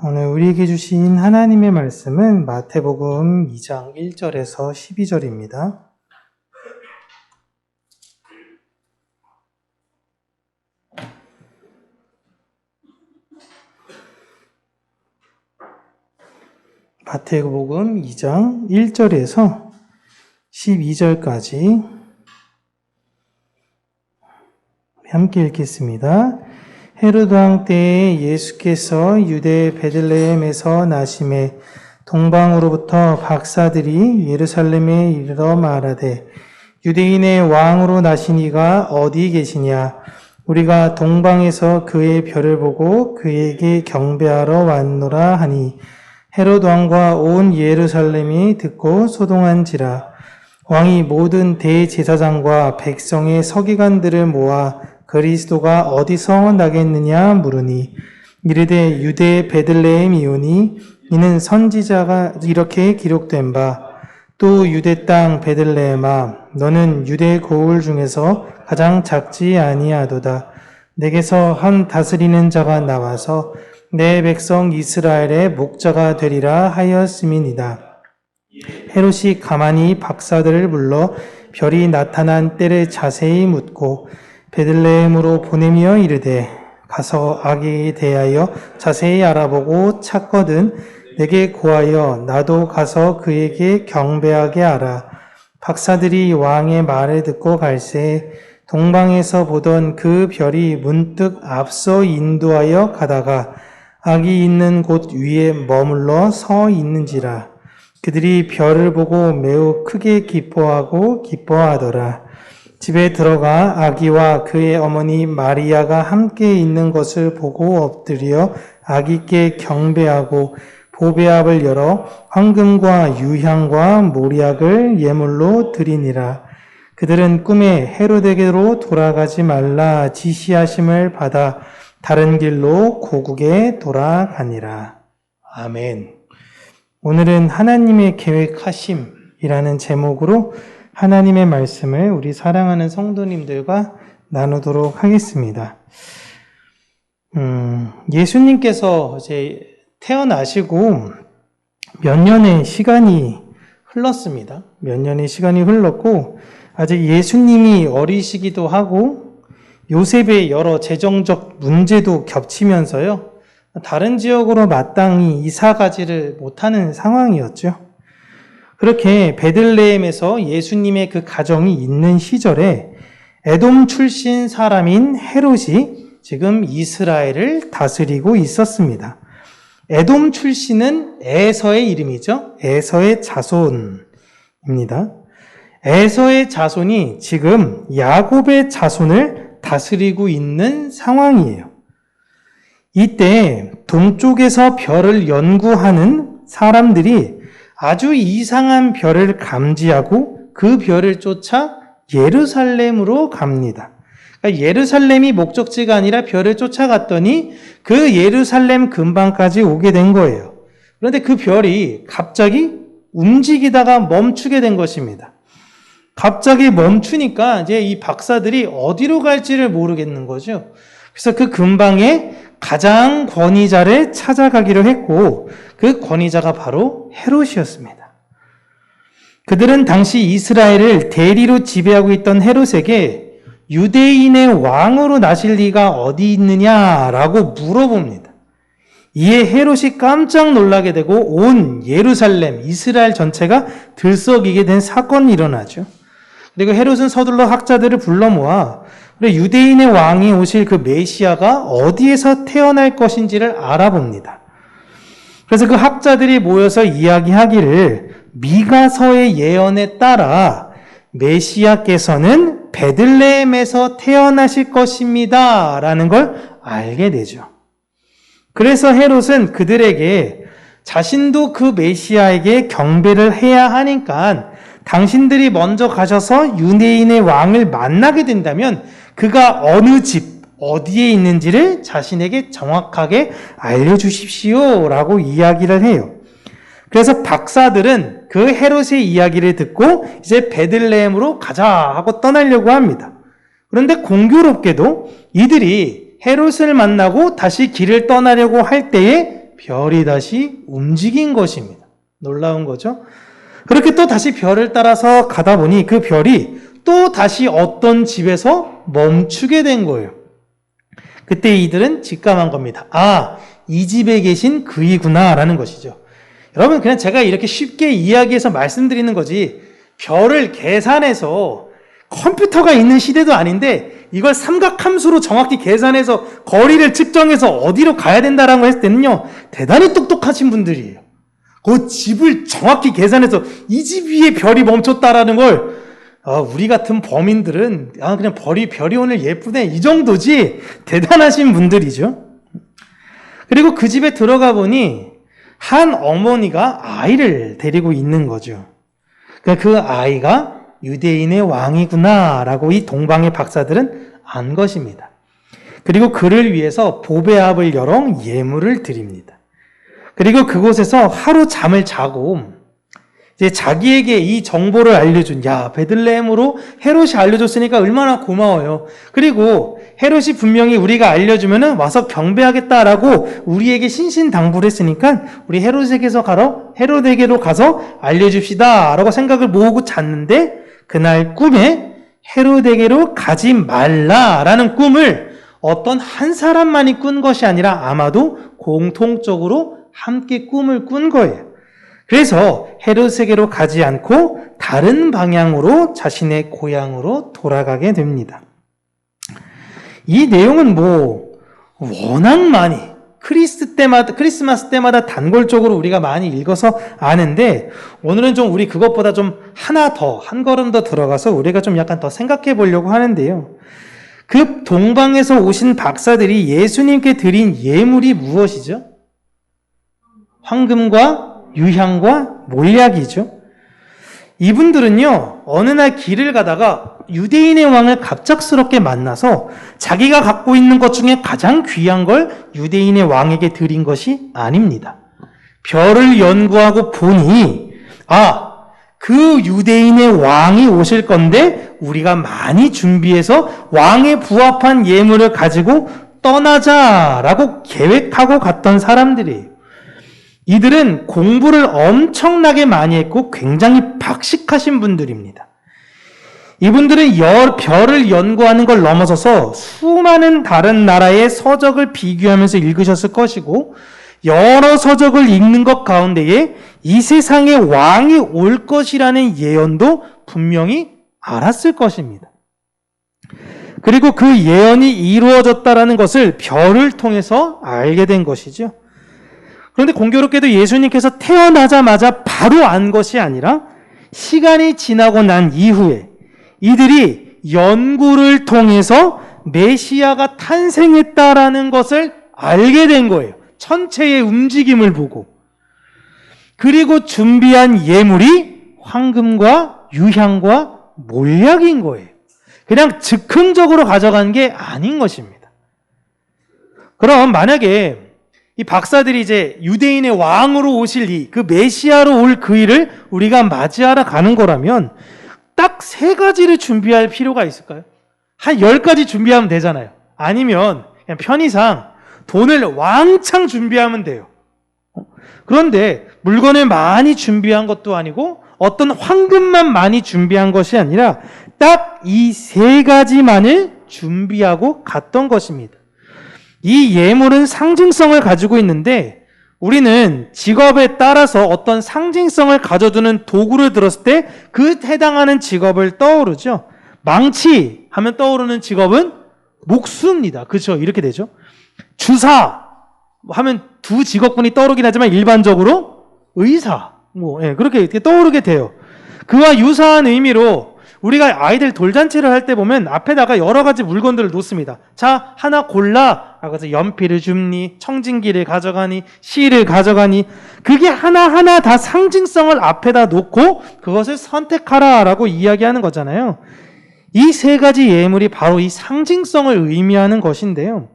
오늘 우리에게 주신 하나님의 말씀은 마태복음 2장 1절에서 12절입니다. 마태복음 2장 1절에서 12절까지 함께 읽겠습니다. 헤로드 왕 때에 예수께서 유대 베들레헴에서 나심에 동방으로부터 박사들이 예루살렘에 이르러 말하되 유대인의 왕으로 나신 이가 어디 계시냐? 우리가 동방에서 그의 별을 보고 그에게 경배하러 왔노라 하니 헤로드 왕과 온 예루살렘이 듣고 소동한지라. 왕이 모든 대제사장과 백성의 서기관들을 모아 그리스도가 어디서 나겠느냐 물으니 이르되 유대 베들레헴이오니 이는 선지자가 이렇게 기록된 바 또 유대 땅 베들레헴아 너는 유대 고을 중에서 가장 작지 아니하도다. 내게서 한 다스리는 자가 나와서 내 백성 이스라엘의 목자가 되리라 하였음이니이다. 헤롯이 가만히 박사들을 불러 별이 나타난 때를 자세히 묻고 베들레헴으로 보내며 이르되 가서 아기에 대하여 자세히 알아보고 찾거든 내게 고하여 나도 가서 그에게 경배하게 하라. 박사들이 왕의 말을 듣고 갈새 동방에서 보던 그 별이 문득 앞서 인도하여 가다가 아기 있는 곳 위에 머물러 서 있는지라. 그들이 별을 보고 매우 크게 기뻐하더라. 집에 들어가 아기와 그의 어머니 마리아가 함께 있는 것을 보고 엎드려 아기께 경배하고 보배압을 열어 황금과 유향과 모략을 예물로 드리니라. 그들은 꿈에 헤로데게로 돌아가지 말라 지시하심을 받아 다른 길로 고국에 돌아가니라. 아멘. 오늘은 하나님의 계획하심이라는 제목으로 하나님의 말씀을 우리 사랑하는 성도님들과 나누도록 하겠습니다. 예수님께서 이제 태어나시고 몇 년의 시간이 흘렀습니다. 몇 년의 시간이 흘렀고 아직 예수님이 어리시기도 하고 요셉의 여러 재정적 문제도 겹치면서요. 다른 지역으로 마땅히 이사가지를 못하는 상황이었죠. 그렇게 베들레헴에서 예수님의 그 가정이 있는 시절에 에돔 출신 사람인 헤롯이 지금 이스라엘을 다스리고 있었습니다. 에돔 출신은 에서의 이름이죠. 에서의 자손입니다. 에서의 자손이 지금 야곱의 자손을 다스리고 있는 상황이에요. 이때 동쪽에서 별을 연구하는 사람들이 아주 이상한 별을 감지하고 그 별을 쫓아 예루살렘으로 갑니다. 그러니까 예루살렘이 목적지가 아니라 별을 쫓아갔더니 그 예루살렘 근방까지 오게 된 거예요. 그런데 그 별이 갑자기 움직이다가 멈추게 된 것입니다. 갑자기 멈추니까 이제 이 박사들이 어디로 갈지를 모르겠는 거죠. 그래서 그 근방에 가장 권위자를 찾아가기로 했고 그 권위자가 바로 헤롯이었습니다. 그들은 당시 이스라엘을 대리로 지배하고 있던 헤롯에게 유대인의 왕으로 나실 리가 어디 있느냐라고 물어봅니다. 이에 헤롯이 깜짝 놀라게 되고 온 예루살렘, 이스라엘 전체가 들썩이게 된 사건이 일어나죠. 그리고 헤롯은 서둘러 학자들을 불러 모아 유대인의 왕이 오실 그 메시아가 어디에서 태어날 것인지를 알아봅니다. 그래서 그 학자들이 모여서 이야기하기를 미가서의 예언에 따라 메시아께서는 베들레헴에서 태어나실 것입니다. 라는 걸 알게 되죠. 그래서 헤롯은 그들에게 자신도 그 메시아에게 경배를 해야 하니까 당신들이 먼저 가셔서 유대인의 왕을 만나게 된다면 그가 어느 집, 어디에 있는지를 자신에게 정확하게 알려주십시오 라고 이야기를 해요. 그래서 박사들은 그 헤롯의 이야기를 듣고 이제 베들레헴으로 가자 하고 떠나려고 합니다. 그런데 공교롭게도 이들이 헤롯을 만나고 다시 길을 떠나려고 할 때에 별이 다시 움직인 것입니다. 놀라운 거죠? 그렇게 또 다시 별을 따라서 가다 보니 그 별이 또 다시 어떤 집에서 멈추게 된 거예요. 그때 이들은 직감한 겁니다. 아, 이 집에 계신 그이구나 라는 것이죠. 여러분, 그냥 제가 이렇게 쉽게 이야기해서 말씀드리는 거지, 별을 계산해서 컴퓨터가 있는 시대도 아닌데 이걸 삼각함수로 정확히 계산해서 거리를 측정해서 어디로 가야 된다라는 거 했을 때는요, 대단히 똑똑하신 분들이에요. 그 집을 정확히 계산해서 이 집 위에 별이 멈췄다라는 걸 우리 같은 범인들은 그냥 별이 오늘 예쁘네 이 정도지, 대단하신 분들이죠. 그리고 그 집에 들어가 보니 한 어머니가 아이를 데리고 있는 거죠. 그 아이가 유대인의 왕이구나 라고 이 동방의 박사들은 안 것입니다. 그리고 그를 위해서 보배합을 열어 예물을 드립니다. 그리고 그곳에서 하루 잠을 자고 이제 자기에게 이 정보를 알려준, 야, 베들레헴으로 헤롯이 알려줬으니까 얼마나 고마워요. 그리고 헤롯이 분명히 우리가 알려주면은 와서 경배하겠다라고 우리에게 신신당부를 했으니까 우리 헤롯에게로 가서 알려줍시다 라고 생각을 모으고 잤는데, 그날 꿈에 헤롯에게로 가지 말라라는 꿈을 어떤 한 사람만이 꾼 것이 아니라 아마도 공통적으로 함께 꿈을 꾼 거예요. 그래서 헤롯에게로 가지 않고 다른 방향으로 자신의 고향으로 돌아가게 됩니다. 이 내용은 워낙 많이 크리스마스 때마다 단골적으로 우리가 많이 읽어서 아는데, 오늘은 좀 우리 그것보다 좀 한 걸음 더 들어가서 우리가 좀 약간 더 생각해 보려고 하는데요. 그 동방에서 오신 박사들이 예수님께 드린 예물이 무엇이죠? 황금과 유향과 몰약이죠. 이분들은요, 어느 날 길을 가다가 유대인의 왕을 갑작스럽게 만나서 자기가 갖고 있는 것 중에 가장 귀한 걸 유대인의 왕에게 드린 것이 아닙니다. 별을 연구하고 보니, 그 유대인의 왕이 오실 건데 우리가 많이 준비해서 왕에 부합한 예물을 가지고 떠나자라고 계획하고 갔던 사람들이에요. 이들은 공부를 엄청나게 많이 했고 굉장히 박식하신 분들입니다. 이분들은 별을 연구하는 걸 넘어서서 수많은 다른 나라의 서적을 비교하면서 읽으셨을 것이고, 여러 서적을 읽는 것 가운데에 이 세상에 왕이 올 것이라는 예언도 분명히 알았을 것입니다. 그리고 그 예언이 이루어졌다라는 것을 별을 통해서 알게 된 것이죠. 그런데 공교롭게도 예수님께서 태어나자마자 바로 안 것이 아니라 시간이 지나고 난 이후에 이들이 연구를 통해서 메시아가 탄생했다라는 것을 알게 된 거예요. 천체의 움직임을 보고. 그리고 준비한 예물이 황금과 유향과 몰약인 거예요. 그냥 즉흥적으로 가져간 게 아닌 것입니다. 그럼 만약에 이 박사들이 이제 유대인의 왕으로 오실 그 메시아로 올 그 일을 우리가 맞이하러 가는 거라면 딱 3가지를 준비할 필요가 있을까요? 한 10가지 준비하면 되잖아요. 아니면 그냥 편의상 돈을 왕창 준비하면 돼요. 그런데 물건을 많이 준비한 것도 아니고 어떤 황금만 많이 준비한 것이 아니라 딱 이 3가지만을 준비하고 갔던 것입니다. 이 예물은 상징성을 가지고 있는데, 우리는 직업에 따라서 어떤 상징성을 가져두는 도구를 들었을 때 그 해당하는 직업을 떠오르죠. 망치 하면 떠오르는 직업은 목수입니다. 그렇죠? 이렇게 되죠. 주사 하면 두 직업군이 떠오르긴 하지만 일반적으로 의사 그렇게 떠오르게 돼요. 그와 유사한 의미로 우리가 아이들 돌잔치를 할 때 보면 앞에다가 여러 가지 물건들을 놓습니다. 자, 하나 골라. 그래서 연필을 줍니, 청진기를 가져가니, 실을 가져가니, 그게 하나하나 다 상징성을 앞에다 놓고 그것을 선택하라라고 이야기하는 거잖아요. 이 3가지 예물이 바로 이 상징성을 의미하는 것인데요.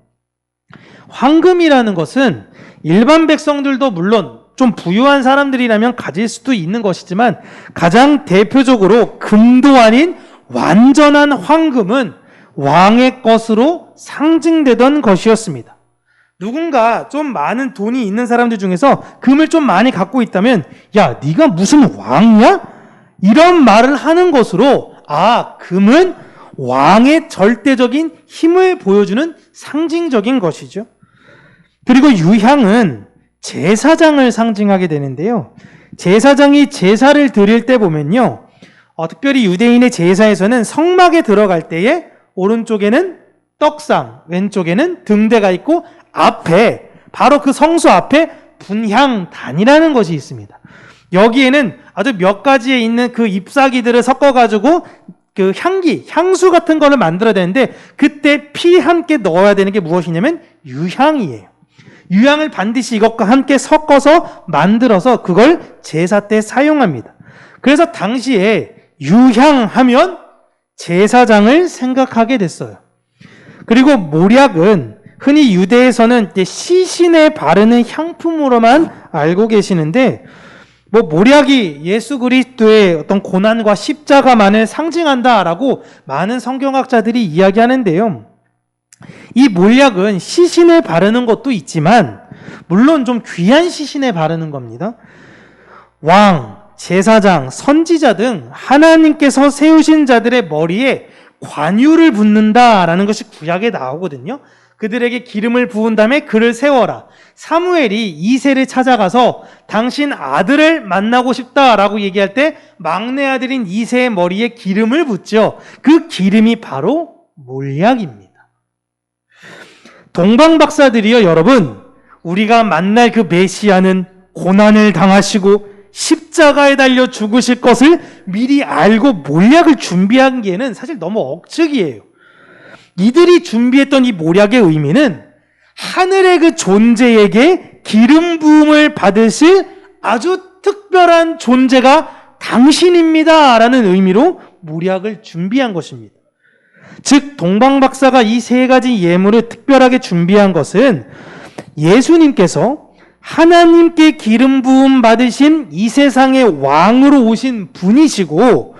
황금이라는 것은 일반 백성들도 물론 좀 부유한 사람들이라면 가질 수도 있는 것이지만, 가장 대표적으로 금도 아닌 완전한 황금은 왕의 것으로 상징되던 것이었습니다. 누군가 좀 많은 돈이 있는 사람들 중에서 금을 좀 많이 갖고 있다면 야, 네가 무슨 왕이야? 이런 말을 하는 것으로 금은 왕의 절대적인 힘을 보여주는 상징적인 것이죠. 그리고 유향은 제사장을 상징하게 되는데요. 제사장이 제사를 드릴 때 보면요. 특별히 유대인의 제사에서는 성막에 들어갈 때에 오른쪽에는 떡상, 왼쪽에는 등대가 있고 앞에 바로 그 성소 앞에 분향단이라는 것이 있습니다. 여기에는 아주 몇 가지에 있는 그 잎사귀들을 섞어가지고 그 향수 같은 거를 만들어야 되는데 그때 피 함께 넣어야 되는 게 무엇이냐면 유향이에요. 유향을 반드시 이것과 함께 섞어서 만들어서 그걸 제사 때 사용합니다. 그래서 당시에 유향하면 제사장을 생각하게 됐어요. 그리고 모략은 흔히 유대에서는 시신에 바르는 향품으로만 알고 계시는데 모략이 예수 그리스도의 어떤 고난과 십자가만을 상징한다라고 많은 성경학자들이 이야기하는데요. 이 몰약은 시신에 바르는 것도 있지만 물론 좀 귀한 시신에 바르는 겁니다. 왕, 제사장, 선지자 등 하나님께서 세우신 자들의 머리에 관유를 붓는다라는 것이 구약에 나오거든요. 그들에게 기름을 부은 다음에 그를 세워라. 사무엘이 이새를 찾아가서 당신 아들을 만나고 싶다라고 얘기할 때 막내 아들인 이새의 머리에 기름을 붓죠. 그 기름이 바로 몰약입니다. 동방박사들이요, 여러분, 우리가 만날 그 메시아는 고난을 당하시고 십자가에 달려 죽으실 것을 미리 알고 몰약을 준비하기에는 사실 너무 억측이에요. 이들이 준비했던 이 몰약의 의미는 하늘의 그 존재에게 기름 부음을 받으실 아주 특별한 존재가 당신입니다 라는 의미로 몰약을 준비한 것입니다. 즉 동방박사가 이 세 가지 예물을 특별하게 준비한 것은 예수님께서 하나님께 기름 부음 받으신 이 세상의 왕으로 오신 분이시고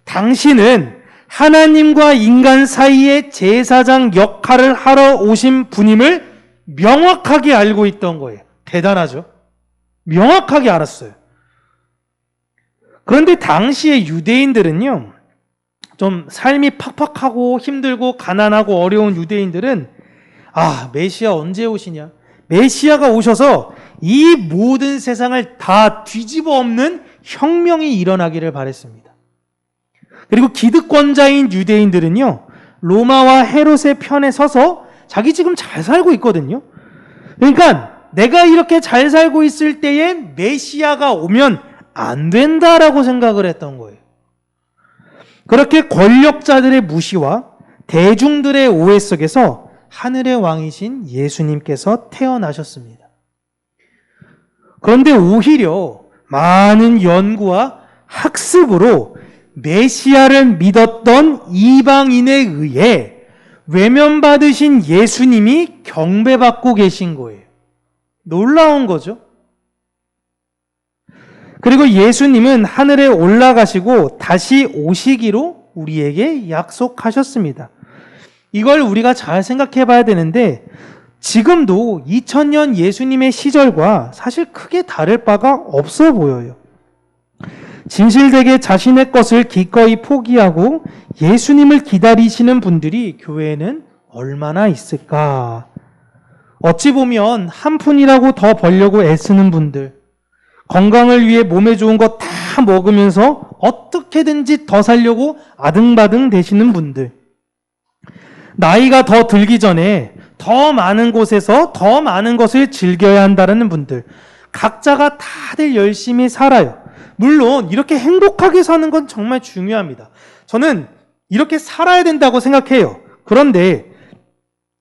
당신은 하나님과 인간 사이의 제사장 역할을 하러 오신 분임을 명확하게 알고 있던 거예요. 대단하죠? 명확하게 알았어요. 그런데 당시의 유대인들은요, 좀 삶이 팍팍하고 힘들고 가난하고 어려운 유대인들은 메시아 언제 오시냐? 메시아가 오셔서 이 모든 세상을 다 뒤집어 엎는 혁명이 일어나기를 바랬습니다. 그리고 기득권자인 유대인들은요, 로마와 헤롯의 편에 서서 자기 지금 잘 살고 있거든요. 그러니까 내가 이렇게 잘 살고 있을 때에 메시아가 오면 안 된다라고 생각을 했던 거예요. 그렇게 권력자들의 무시와 대중들의 오해 속에서 하늘의 왕이신 예수님께서 태어나셨습니다. 그런데 오히려 많은 연구와 학습으로 메시아를 믿었던 이방인에 의해 외면받으신 예수님이 경배받고 계신 거예요. 놀라운 거죠. 그리고 예수님은 하늘에 올라가시고 다시 오시기로 우리에게 약속하셨습니다. 이걸 우리가 잘 생각해 봐야 되는데 지금도 2000년 예수님의 시절과 사실 크게 다를 바가 없어 보여요. 진실되게 자신의 것을 기꺼이 포기하고 예수님을 기다리시는 분들이 교회에는 얼마나 있을까? 어찌 보면 한 푼이라고 더 벌려고 애쓰는 분들, 건강을 위해 몸에 좋은 거 다 먹으면서 어떻게든지 더 살려고 아등바등 되시는 분들, 나이가 더 들기 전에 더 많은 곳에서 더 많은 것을 즐겨야 한다는 분들, 각자가 다들 열심히 살아요. 물론 이렇게 행복하게 사는 건 정말 중요합니다. 저는 이렇게 살아야 된다고 생각해요. 그런데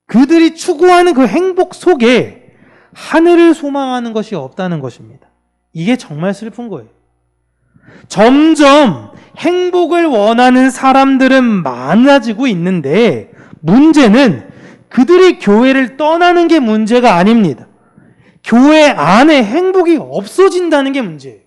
그들이 추구하는 그 행복 속에 하늘을 소망하는 것이 없다는 것입니다. 이게 정말 슬픈 거예요. 점점 행복을 원하는 사람들은 많아지고 있는데 문제는 그들이 교회를 떠나는 게 문제가 아닙니다. 교회 안에 행복이 없어진다는 게 문제예요.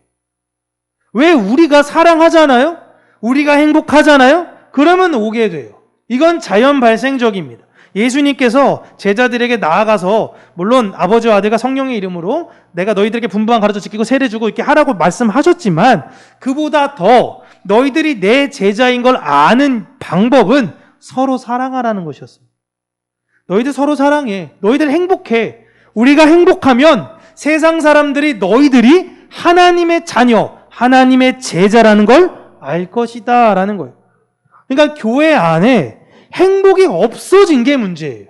왜 우리가 사랑하잖아요? 우리가 행복하잖아요? 그러면 오게 돼요. 이건 자연 발생적입니다. 예수님께서 제자들에게 나아가서 물론 아버지와 아들과 성령의 이름으로 내가 너희들에게 분부한 가르쳐 지키고 세례 주고 이렇게 하라고 말씀하셨지만 그보다 더 너희들이 내 제자인 걸 아는 방법은 서로 사랑하라는 것이었습니다. 너희들 서로 사랑해. 너희들 행복해. 우리가 행복하면 세상 사람들이 너희들이 하나님의 자녀, 하나님의 제자라는 걸 알 것이다 라는 거예요. 그러니까 교회 안에 행복이 없어진 게 문제예요.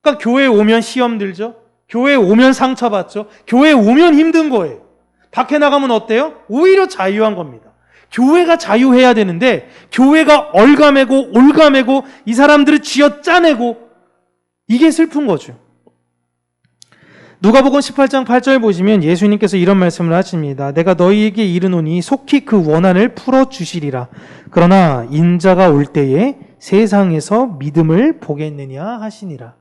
그러니까 교회 오면 시험 들죠. 교회 오면 상처받죠. 교회 오면 힘든 거예요. 밖에 나가면 어때요? 오히려 자유한 겁니다. 교회가 자유해야 되는데 교회가 얼가매고 올가매고 이 사람들을 쥐어짜내고 이게 슬픈 거죠. 누가복음 18장 8절 보시면 예수님께서 이런 말씀을 하십니다. 내가 너희에게 이르노니 속히 그 원한을 풀어주시리라. 그러나 인자가 올 때에 세상에서 믿음을 보겠느냐 하시니라.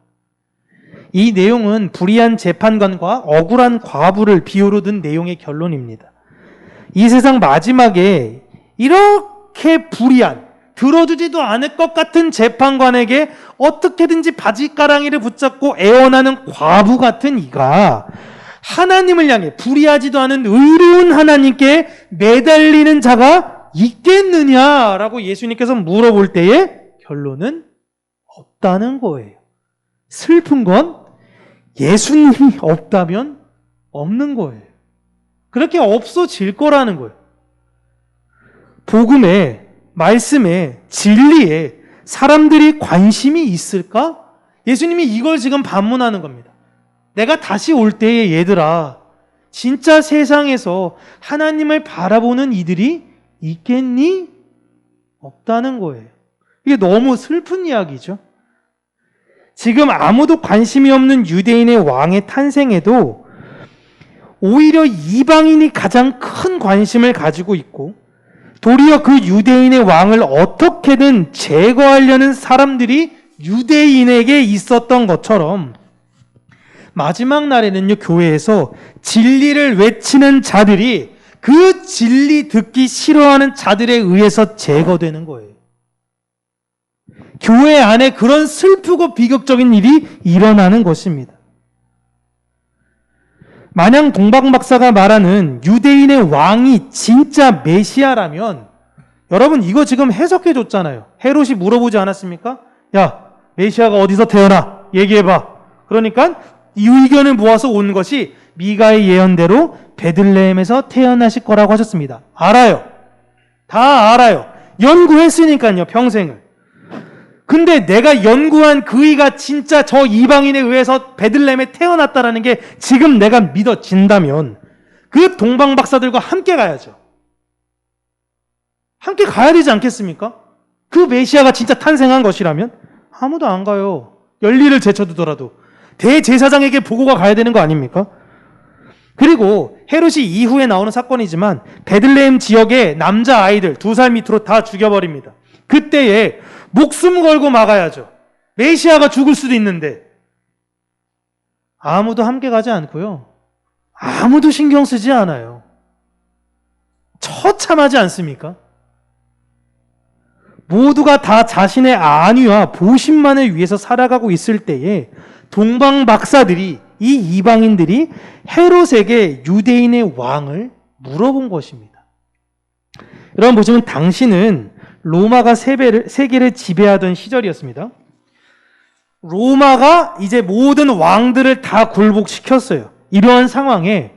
이 내용은 불의한 재판관과 억울한 과부를 비유로 든 내용의 결론입니다. 이 세상 마지막에 이렇게 불의한 들어주지도 않을 것 같은 재판관에게 어떻게든지 바지가랑이를 붙잡고 애원하는 과부 같은 이가 하나님을 향해 불의하지도 않은 의로운 하나님께 매달리는 자가 있겠느냐라고 예수님께서 물어볼 때의 결론은 없다는 거예요. 슬픈 건 예수님이 없다면 없는 거예요. 그렇게 없어질 거라는 거예요. 복음에, 말씀에, 진리에 사람들이 관심이 있을까? 예수님이 이걸 지금 반문하는 겁니다. 내가 다시 올 때에 얘들아, 진짜 세상에서 하나님을 바라보는 이들이 있겠니? 없다는 거예요. 이게 너무 슬픈 이야기죠. 지금 아무도 관심이 없는 유대인의 왕의 탄생에도 오히려 이방인이 가장 큰 관심을 가지고 있고 도리어 그 유대인의 왕을 어떻게든 제거하려는 사람들이 유대인에게 있었던 것처럼 마지막 날에는요, 교회에서 진리를 외치는 자들이 그 진리 듣기 싫어하는 자들에 의해서 제거되는 거예요. 교회 안에 그런 슬프고 비극적인 일이 일어나는 것입니다. 만약 동방박사가 말하는 유대인의 왕이 진짜 메시아라면 여러분 이거 지금 해석해 줬잖아요. 헤롯이 물어보지 않았습니까? 야, 메시아가 어디서 태어나? 얘기해봐. 그러니까 이 의견을 모아서 온 것이 미가의 예언대로 베들레헴에서 태어나실 거라고 하셨습니다. 알아요. 다 알아요. 연구했으니까요, 평생을. 근데 내가 연구한 그이가 진짜 저 이방인에 의해서 베들레헴에 태어났다라는 게 지금 내가 믿어진다면 그 동방박사들과 함께 가야죠. 함께 가야 되지 않겠습니까? 그 메시아가 진짜 탄생한 것이라면 아무도 안 가요. 열리를 제쳐두더라도 대제사장에게 보고가 가야 되는 거 아닙니까? 그리고 헤롯이 이후에 나오는 사건이지만 베들레헴 지역의 남자아이들 2살 밑으로 다 죽여버립니다. 그때에 목숨 걸고 막아야죠. 메시아가 죽을 수도 있는데 아무도 함께 가지 않고요. 아무도 신경 쓰지 않아요. 처참하지 않습니까? 모두가 다 자신의 안위와 보신만을 위해서 살아가고 있을 때에 동방박사들이 이 이방인들이 헤롯에게 유대인의 왕을 물어본 것입니다. 여러분 보시면 당시는 로마가 세계를 지배하던 시절이었습니다. 로마가 이제 모든 왕들을 다 굴복시켰어요. 이러한 상황에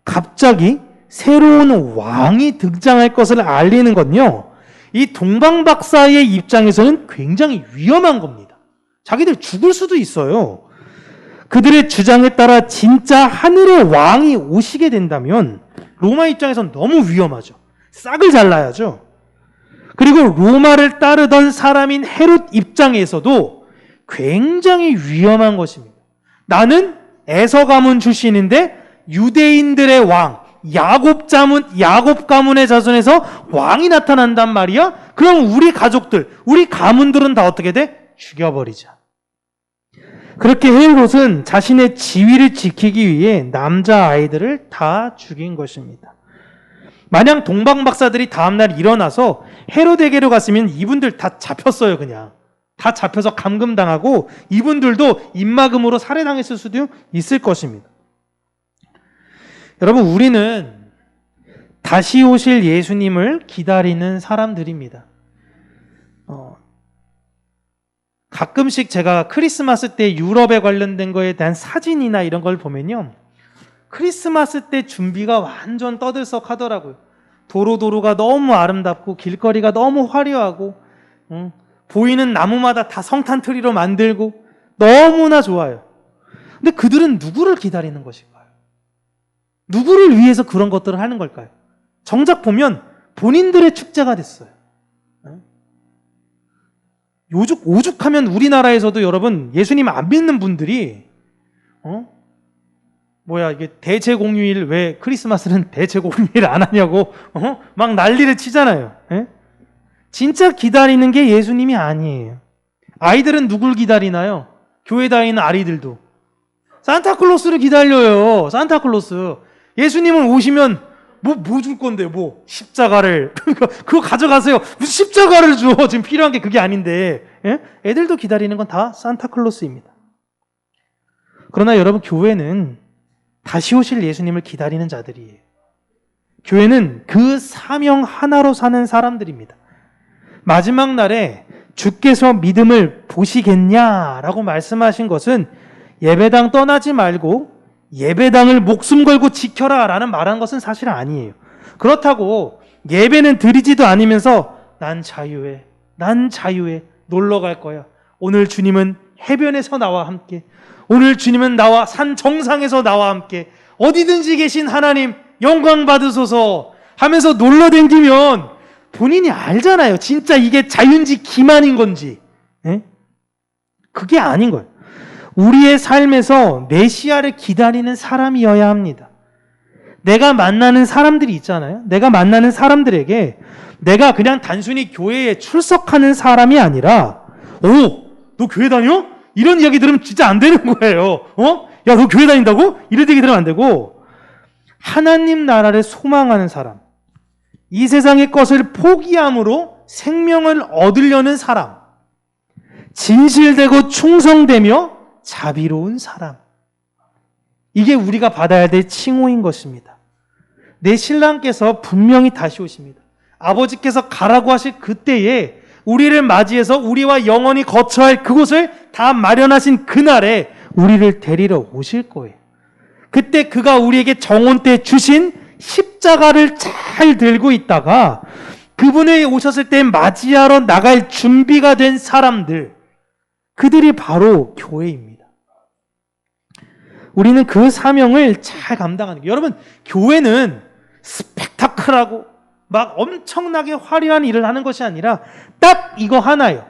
갑자기 새로운 왕이 등장할 것을 알리는 건요, 이 동방박사의 입장에서는 굉장히 위험한 겁니다. 자기들 죽을 수도 있어요. 그들의 주장에 따라 진짜 하늘의 왕이 오시게 된다면 로마 입장에서는 너무 위험하죠. 싹을 잘라야죠. 그리고 로마를 따르던 사람인 헤롯 입장에서도 굉장히 위험한 것입니다. 나는 에서 가문 출신인데 유대인들의 왕, 야곱 가문의 자손에서 왕이 나타난단 말이야? 그럼 우리 가족들, 우리 가문들은 다 어떻게 돼? 죽여버리자. 그렇게 헤롯은 자신의 지위를 지키기 위해 남자아이들을 다 죽인 것입니다. 만약 동방박사들이 다음날 일어나서 헤롯에게로 갔으면 이분들 다 잡혔어요, 그냥. 다 잡혀서 감금당하고 이분들도 입막음으로 살해당했을 수도 있을 것입니다. 여러분, 우리는 다시 오실 예수님을 기다리는 사람들입니다. 가끔씩 제가 크리스마스 때 유럽에 관련된 거에 대한 사진이나 이런 걸 보면요, 크리스마스 때 준비가 완전 떠들썩하더라고요. 도로가 너무 아름답고 길거리가 너무 화려하고 보이는 나무마다 다 성탄트리로 만들고 너무나 좋아요. 근데 그들은 누구를 기다리는 것일까요? 누구를 위해서 그런 것들을 하는 걸까요? 정작 보면 본인들의 축제가 됐어요. 오죽하면 우리나라에서도 여러분, 예수님 안 믿는 분들이 이게 대제공휴일, 왜 크리스마스는 대제공휴일 안 하냐고 막 난리를 치잖아요. 진짜 기다리는 게 예수님이 아니에요. 아이들은 누굴 기다리나요? 교회 다니는 아이들도 산타클로스를 기다려요. 산타클로스. 예수님은 오시면 뭐 줄 건데, 십자가를. 그거 가져가세요. 무슨 십자가를 줘. 지금 필요한 게 그게 아닌데. 애들도 기다리는 건 다 산타클로스입니다. 그러나 여러분, 교회는 다시 오실 예수님을 기다리는 자들이에요. 교회는 그 사명 하나로 사는 사람들입니다. 마지막 날에 주께서 믿음을 보시겠냐라고 말씀하신 것은 예배당 떠나지 말고 예배당을 목숨 걸고 지켜라 라는 말한 것은 사실 아니에요. 그렇다고 예배는 드리지도 않으면서 난 자유해 놀러 갈 거야. 오늘 주님은 해변에서 나와 함께, 오늘 주님은 나와 산 정상에서 나와 함께, 어디든지 계신 하나님 영광 받으소서 하면서 놀러 댕기면 본인이 알잖아요. 진짜 이게 자유인지 기만인 건지. 그게 아닌 거예요. 우리의 삶에서 메시아를 기다리는 사람이어야 합니다. 내가 만나는 사람들이 있잖아요. 내가 만나는 사람들에게 내가 그냥 단순히 교회에 출석하는 사람이 아니라 너 교회 다녀? 이런 이야기 들으면 진짜 안 되는 거예요. 야, 너 교회 다닌다고? 이런 얘기 들으면 안 되고, 하나님 나라를 소망하는 사람, 이 세상의 것을 포기함으로 생명을 얻으려는 사람, 진실되고 충성되며 자비로운 사람, 이게 우리가 받아야 될 칭호인 것입니다. 내 신랑께서 분명히 다시 오십니다. 아버지께서 가라고 하실 그때에 우리를 맞이해서 우리와 영원히 거처할 그곳을 다 마련하신 그날에 우리를 데리러 오실 거예요. 그때 그가 우리에게 정온 때 주신 십자가를 잘 들고 있다가 그분이 오셨을 때 맞이하러 나갈 준비가 된 사람들, 그들이 바로 교회입니다. 우리는 그 사명을 잘 감당하는 거예요. 여러분, 교회는 스펙타클하고 막 엄청나게 화려한 일을 하는 것이 아니라 딱 이거 하나예요.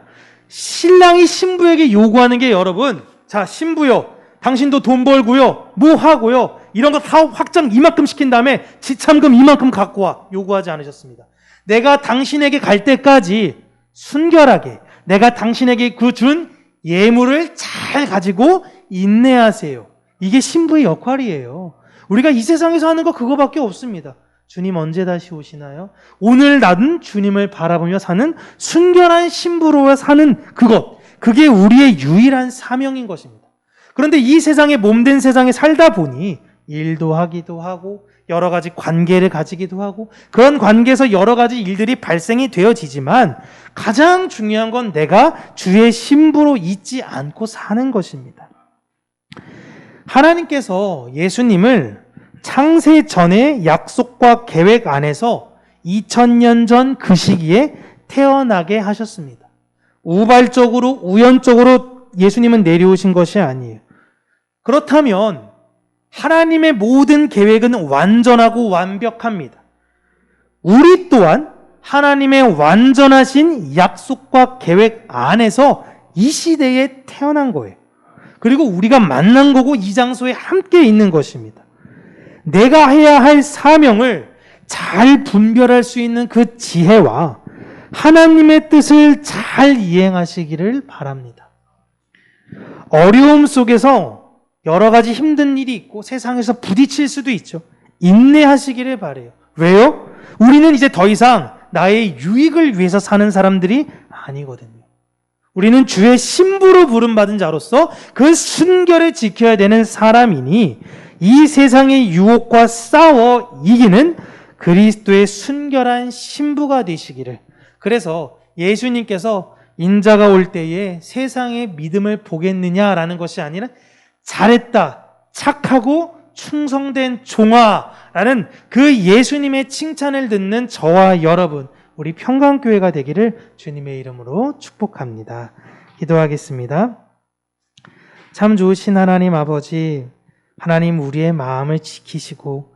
신랑이 신부에게 요구하는 게, 여러분, 자, 신부요, 당신도 돈 벌고요, 뭐 하고요, 이런 거 사업 확장 이만큼 시킨 다음에 지참금 이만큼 갖고 와, 요구하지 않으셨습니다. 내가 당신에게 갈 때까지 순결하게 내가 당신에게 그 준 예물을 잘 가지고 인내하세요. 이게 신부의 역할이에요. 우리가 이 세상에서 하는 거 그거밖에 없습니다. 주님 언제 다시 오시나요? 오늘 나는 주님을 바라보며 사는 순결한 신부로 사는 그게 우리의 유일한 사명인 것입니다. 그런데 이 세상에, 몸된 세상에 살다 보니 일도 하기도 하고 여러 가지 관계를 가지기도 하고 그런 관계에서 여러 가지 일들이 발생이 되어지지만 가장 중요한 건 내가 주의 신부로 있지 않고 사는 것입니다. 하나님께서 예수님을 창세 전의 약속과 계획 안에서 2000년 전 그 시기에 태어나게 하셨습니다. 우발적으로, 우연적으로 예수님은 내려오신 것이 아니에요. 그렇다면 하나님의 모든 계획은 완전하고 완벽합니다. 우리 또한 하나님의 완전하신 약속과 계획 안에서 이 시대에 태어난 거예요. 그리고 우리가 만난 거고 이 장소에 함께 있는 것입니다. 내가 해야 할 사명을 잘 분별할 수 있는 그 지혜와 하나님의 뜻을 잘 이행하시기를 바랍니다. 어려움 속에서 여러 가지 힘든 일이 있고 세상에서 부딪힐 수도 있죠. 인내하시기를 바라요. 왜요? 우리는 이제 더 이상 나의 유익을 위해서 사는 사람들이 아니거든요. 우리는 주의 신부로 부름받은 자로서 그 순결을 지켜야 되는 사람이니 이 세상의 유혹과 싸워 이기는 그리스도의 순결한 신부가 되시기를. 그래서 예수님께서 인자가 올 때에 세상의 믿음을 보겠느냐라는 것이 아니라 잘했다, 착하고 충성된 종아라는 그 예수님의 칭찬을 듣는 저와 여러분, 우리 평강교회가 되기를 주님의 이름으로 축복합니다. 기도하겠습니다. 참 좋으신 하나님 아버지, 하나님 우리의 마음을 지키시고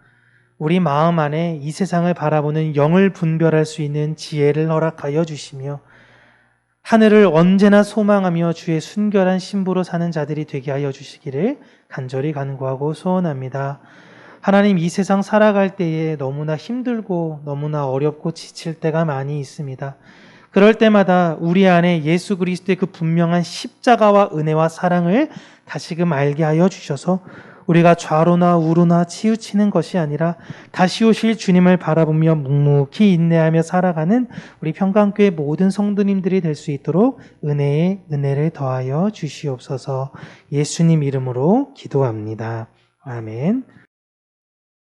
우리 마음 안에 이 세상을 바라보는 영을 분별할 수 있는 지혜를 허락하여 주시며 하늘을 언제나 소망하며 주의 순결한 신부로 사는 자들이 되게 하여 주시기를 간절히 간구하고 소원합니다. 하나님, 이 세상 살아갈 때에 너무나 힘들고 너무나 어렵고 지칠 때가 많이 있습니다. 그럴 때마다 우리 안에 예수 그리스도의 그 분명한 십자가와 은혜와 사랑을 다시금 알게 하여 주셔서 우리가 좌로나 우로나 치우치는 것이 아니라 다시 오실 주님을 바라보며 묵묵히 인내하며 살아가는 우리 평강교회 모든 성도님들이 될 수 있도록 은혜에 은혜를 더하여 주시옵소서. 예수님 이름으로 기도합니다. 아멘.